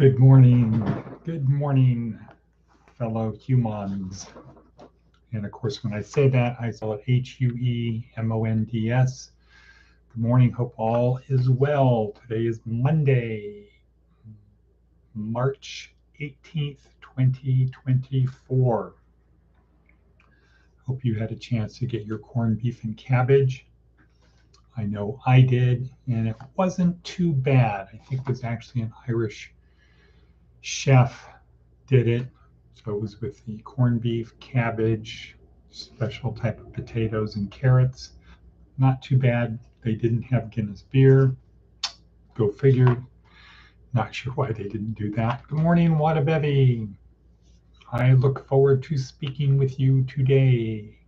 Good morning, fellow humans. And of course, when I say that, I spell it Huemonds. Good morning, hope all is well. Today is Monday, March 18th, 2024. Hope you had a chance to get your corned beef and cabbage. I know I did, and it wasn't too bad. I think it was actually an Irish chef did it. So it was with the corned beef, cabbage, special type of potatoes and carrots. Not too bad. They didn't have Guinness beer. Go figure. Not sure why they didn't do that. Good morning, Wadabevi. I look forward to speaking with you today.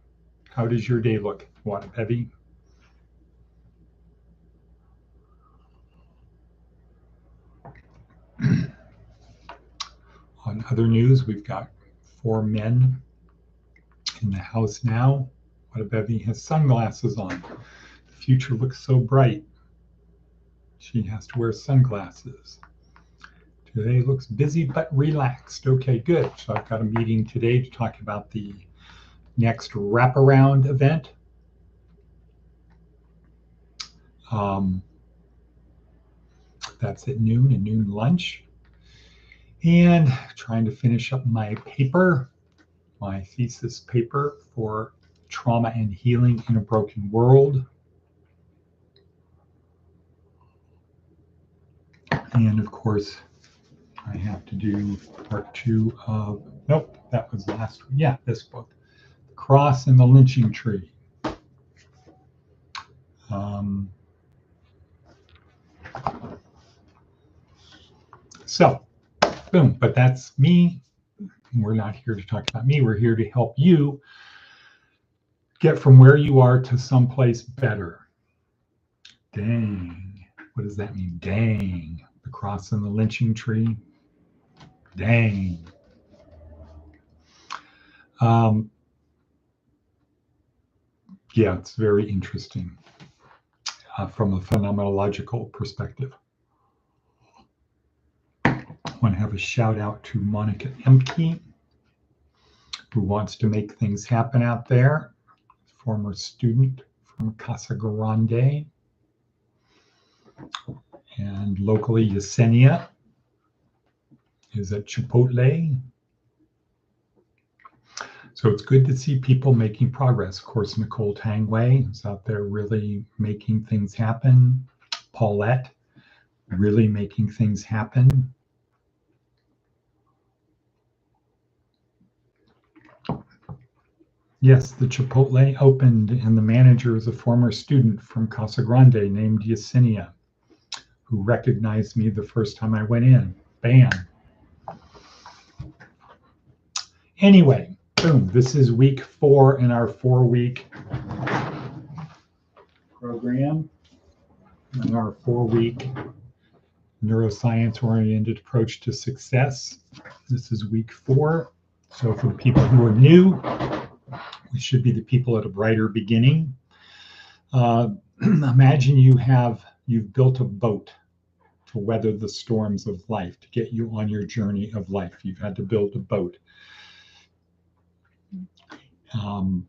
How does your day look, Wadabevi? On other news, we've got 4 men in the house now. Wadabevi has sunglasses on. The future looks so bright. She has to wear sunglasses. Today looks busy but relaxed. Okay, good. So I've got a meeting today to talk about the next wraparound event. That's at noon, and noon lunch. And trying to finish up my paper, my thesis paper for trauma and healing in a broken world. And of course, I have to do part 2 of, nope, that was last week. Yeah, this book, The Cross and the Lynching Tree. So, boom, but that's me. We're not here to talk about me. We're here to help you get from where you are to someplace better. Dang. What does that mean? Dang. The cross and the lynching tree. Dang. Yeah, it's very interesting from a phenomenological perspective. I want to have a shout out to Monica Emke, who wants to make things happen out there. Former student from Casa Grande. And locally, Yesenia is at Chipotle. So it's good to see people making progress. Of course, Nicole Tangway is out there really making things happen. Paulette really making things happen. Yes, the Chipotle opened, and the manager is a former student from Casa Grande named Yesenia, who recognized me the first time I went in. Bam. Anyway, boom, this is week 4 in our 4-week program, in our 4-week neuroscience-oriented approach to success. This is week 4. So for the people who are new, we should be the people at a brighter beginning. Imagine you've built a boat to weather the storms of life, to get you on your journey of life. You've had to build a boat. And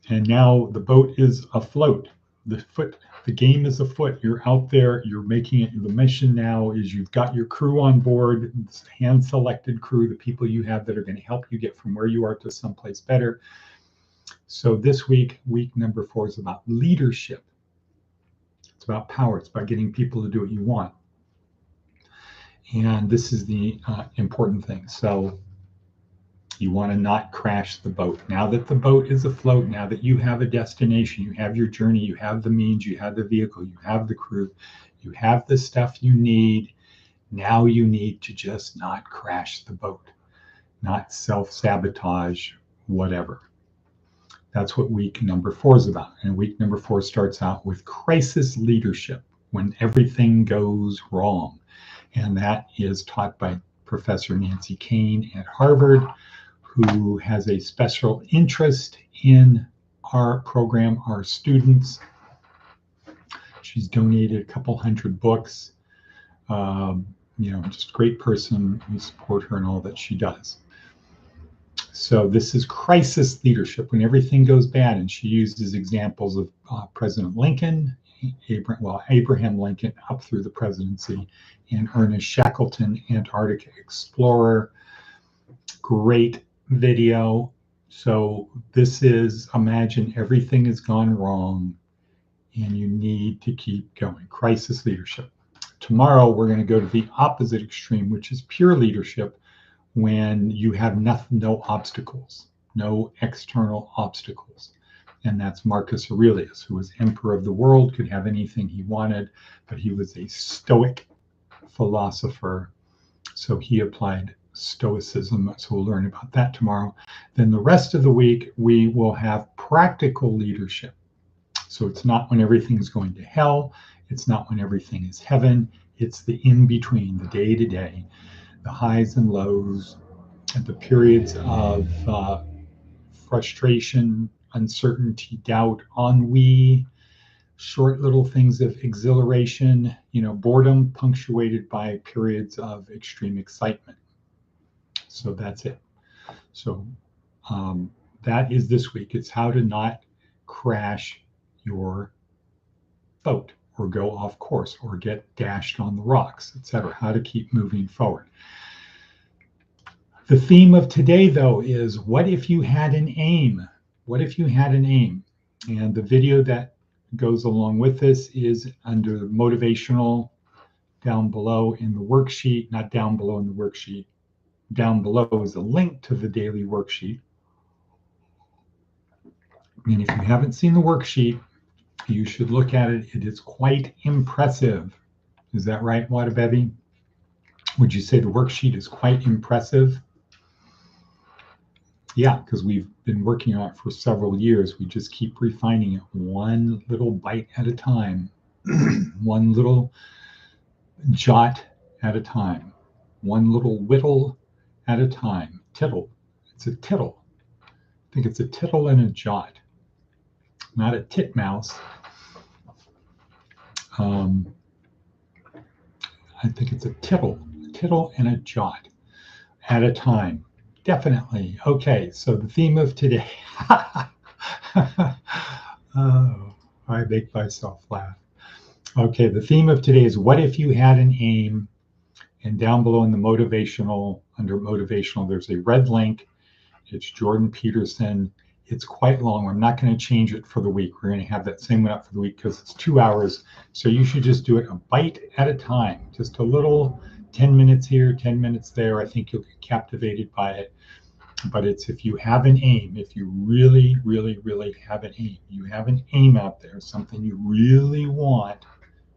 now the boat is afloat. The game is afoot. You're out there, you're making it. The mission now is you've got your crew on board, hand-selected crew, the people you have that are going to help you get from where you are to someplace better. So this week number 4 is about leadership. It's about power. It's about getting people to do what you want. And this is the important thing. So you want to not crash the boat. Now that the boat is afloat, now that you have a destination, you have your journey, you have the means, you have the vehicle, you have the crew, you have the stuff you need. Now you need to just not crash the boat, not self-sabotage, whatever. That's what week number 4 is about. And week number 4 starts out with crisis leadership, when everything goes wrong. And that is taught by Professor Nancy Kane at Harvard, who has a special interest in our program, our students. She's donated a couple hundred books, just a great person. We support her in all that she does. So this is crisis leadership, when everything goes bad. And she uses examples of President Lincoln, Abraham Lincoln up through the presidency, and Ernest Shackleton, Antarctic explorer. Great video. So this is, imagine everything has gone wrong and you need to keep going. Crisis leadership. Tomorrow, we're going to go to the opposite extreme, which is pure leadership, when you have no obstacles, no external obstacles. And that's Marcus Aurelius, who was emperor of the world, could have anything he wanted, but he was a Stoic philosopher. So he applied Stoicism. So we'll learn about that tomorrow. Then the rest of the week, we will have practical leadership. So it's not when everything's going to hell. It's not when everything is heaven. It's the in-between, the day-to-day, the highs and lows, and the periods of frustration, uncertainty, doubt, ennui, short little things of exhilaration, boredom punctuated by periods of extreme excitement. So that's it. So that is this week. It's how to not crash your boat or go off course or get dashed on the rocks, etc. How to keep moving forward. The theme of today, though, is what if you had an aim? What if you had an aim? And the video that goes along with this is under motivational down below in the worksheet, not down below in the worksheet. Down below is a link to the daily worksheet. And if you haven't seen the worksheet, you should look at it. It is quite impressive. Is that right, Wadabebi? Would you say the worksheet is quite impressive? Yeah, because we've been working on it for several years. We just keep refining it one little bite at a time, one little jot at a time, one little whittle at a time. Tittle. It's a tittle. I think it's a tittle and a jot, not a titmouse. I think it's a tittle and a jot at a time. Definitely. Okay, so the theme of today. Oh, I make myself laugh. Okay, the theme of today is what if you had an aim? And down below in the motivational, under motivational, there's a red link. It's Jordan Peterson. It's quite long. I'm not going to change it for the week. We're going to have that same one up for the week because it's 2 hours. So you should just do it a bite at a time. Just a little 10 minutes here, 10 minutes there. I think you'll get captivated by it. But it's if you have an aim, if you really, really, really have an aim, you have an aim out there, something you really want,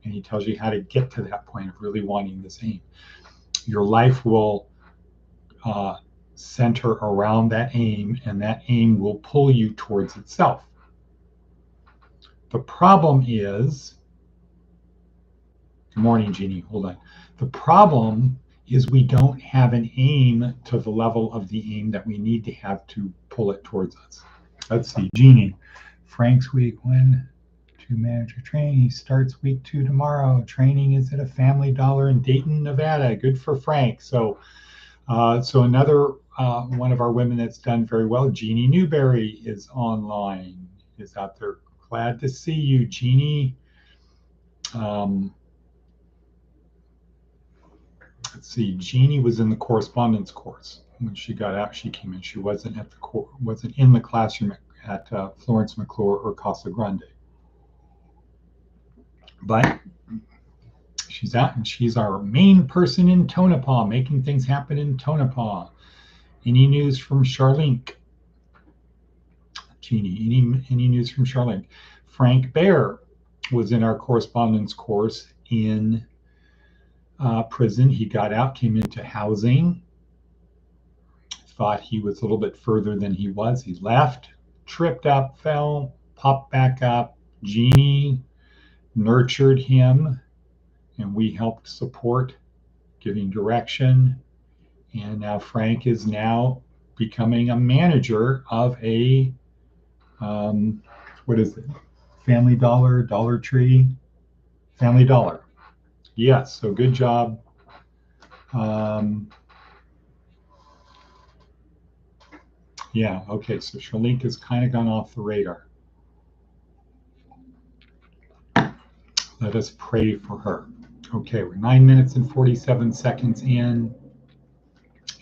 and he tells you how to get to that point of really wanting this aim. Your life will center around that aim, and that aim will pull you towards itself. The problem is, good morning, Jeannie, hold on. The problem is we don't have an aim to the level of the aim that we need to have to pull it towards us. Let's see, Jeannie, Frank's week when to manage your training. He starts week 2 tomorrow. Training is at a Family Dollar in Dayton, Nevada. Good for Frank. So another one of our women that's done very well, Jeannie Newberry, is online, is out there. Glad to see you, Jeannie. Let's see, Jeannie was in the correspondence course. When she got out, she came in. She wasn't at wasn't in the classroom at Florence McClure or Casa Grande. But she's out, and she's our main person in Tonopah, making things happen in Tonopah. Any news from Charlene? Jeannie, any news from Charlene? Frank Bear was in our correspondence course in prison. He got out, came into housing, thought he was a little bit further than he was. He left, tripped up, fell, popped back up. Jeannie nurtured him, and we helped support, giving direction. And now Frank is now becoming a manager of a, what is it? Family Dollar, Dollar Tree, Family Dollar. Yes, so good job. Yeah, okay, so Shalink has kind of gone off the radar. Let us pray for her. Okay, we're 9 minutes and 47 seconds in.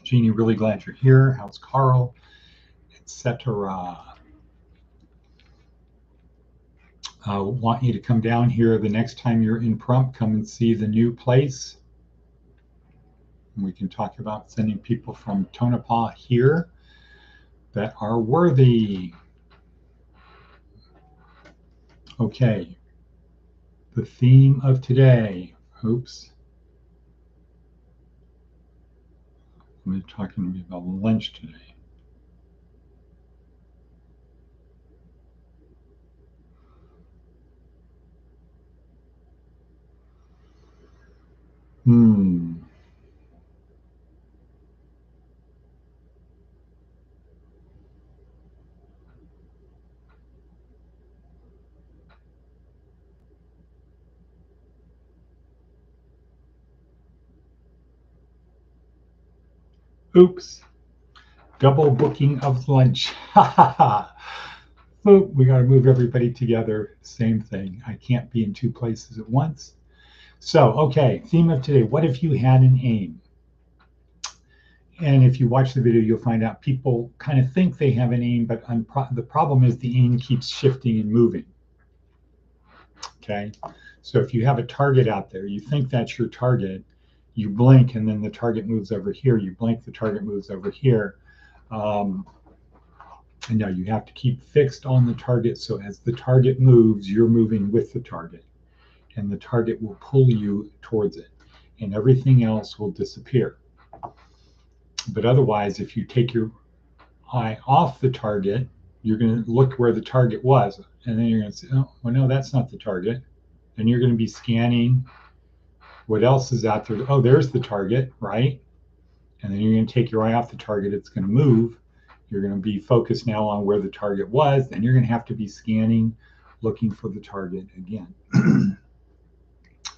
Jeannie, really glad you're here. How's Carl? Etc. Want you to come down here the next time you're in Prump. Come and see the new place. And we can talk about sending people from Tonopah here that are worthy. Okay, the theme of today. Oops. I'm talking to me about lunch today. Oops. Double booking of lunch. Ha ha ha. So we got to move everybody together. Same thing. I can't be in two places at once. So, okay, theme of today. What if you had an aim? And if you watch the video, you'll find out people kind of think they have an aim, but the problem is the aim keeps shifting and moving. Okay, so if you have a target out there, you think that's your target, you blink and then the target moves over here, you blink, the target moves over here. And now you have to keep fixed on the target, so as the target moves, you're moving with the target, and the target will pull you towards it, and everything else will disappear. But otherwise, if you take your eye off the target, you're going to look where the target was, and then you're going to say, oh, well, no, that's not the target. And you're going to be scanning what else is out there. Oh, there's the target, right? And then you're going to take your eye off the target. It's going to move. You're going to be focused now on where the target was. Then you're going to have to be scanning, looking for the target again.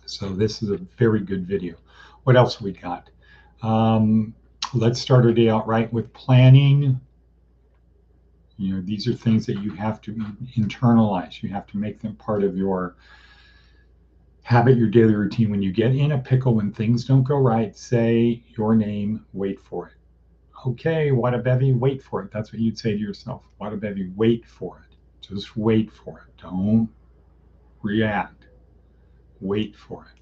So this is a very good video. What else we got? Let's start our day out right with planning. You know, these are things that you have to internalize. You have to make them part of your habit, your daily routine. When you get in a pickle, when things don't go right, say your name, wait for it. Okay, what a bevy, wait for it. That's what you'd say to yourself. What a bevy, wait for it. Just wait for it. Don't react. Wait for it.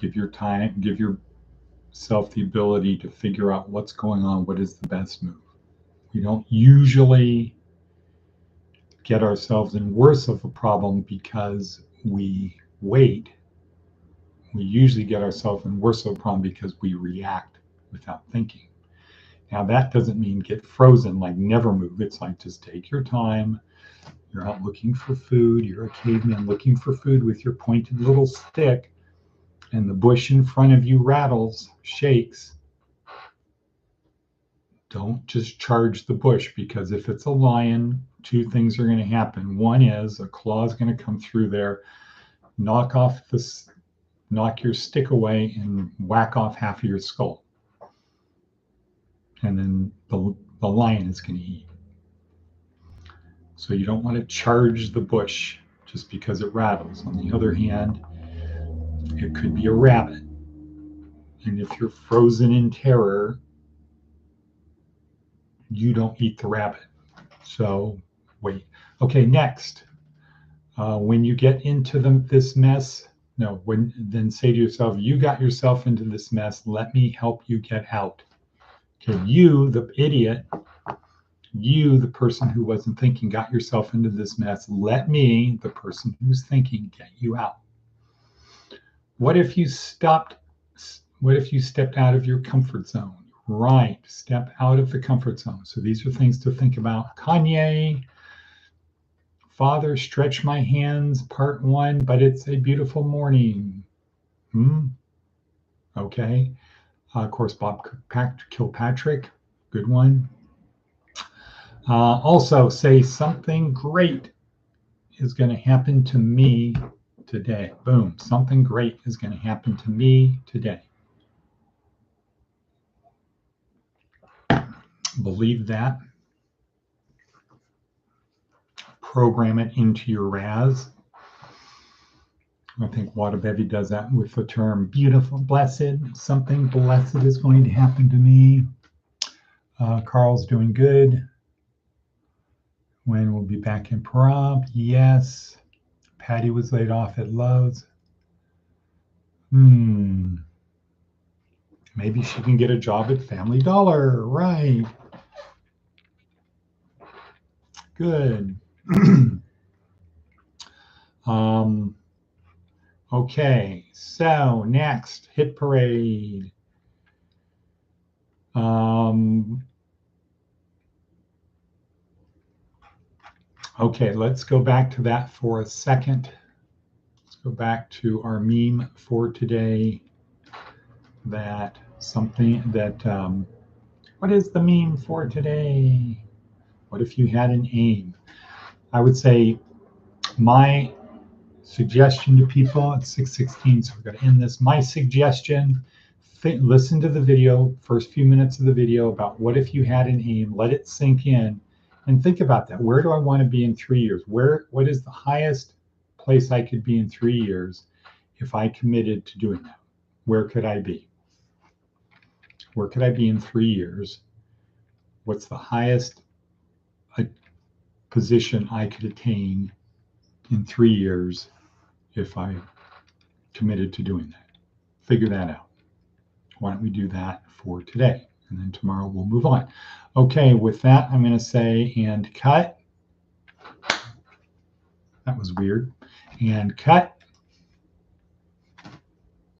Give your time, give yourself the ability to figure out what's going on, what is the best move. We don't usually get ourselves in worse of a problem because we wait. We usually get ourselves in worse of a problem because we react without thinking. Now, that doesn't mean get frozen, like never move. It's like just take your time. You're out looking for food. You're a caveman looking for food with your pointed little stick, and the bush in front of you rattles, shakes. Don't just charge the bush, because if it's a lion, two things are going to happen. One is a claw is going to come through there, knock your stick away, and whack off half of your skull. And then the lion is going to eat. So you don't want to charge the bush just because it rattles. On the other hand, it could be a rabbit. And if you're frozen in terror, you don't eat the rabbit. So wait. Okay, next. When you get into this mess, then say to yourself, you got yourself into this mess. Let me help you get out. Okay, you, the idiot, you, the person who wasn't thinking, got yourself into this mess. Let me, the person who's thinking, get you out. What if you stepped out of your comfort zone? Right, step out of the comfort zone. So these are things to think about. Kanye, Father, stretch my hands, part 1, but it's a beautiful morning. Okay. Of course, Bob Kilpatrick, good one. Also, say something great is going to happen to me today. Boom, something great is going to happen to me today. Believe that. Program it into your RAS. I think Wadabevi does that with the term beautiful, blessed. Something blessed is going to happen to me. Carl's doing good. When we'll be back in Pahrump? Yes. Patty was laid off at Lowe's. Maybe she can get a job at Family Dollar. Right. Good. Okay, so next, hit parade. Okay, let's go back to that for a second. Let's go back to our meme for today. What is the meme for today? What if you had an aim? I would say my suggestion to people at 6:16, so we're going to end this. My suggestion, listen to the video, first few minutes of the video about what if you had an aim, let it sink in, and think about that. Where do I want to be in 3 years? What is the highest place I could be in 3 years if I committed to doing that? Where could I be? Where could I be in 3 years? What's the highest position I could attain in 3 years if I committed to doing that? Figure that out. Why don't we do that for today? And then tomorrow we'll move on. Okay, with that, I'm going to say and cut. That was weird. And cut.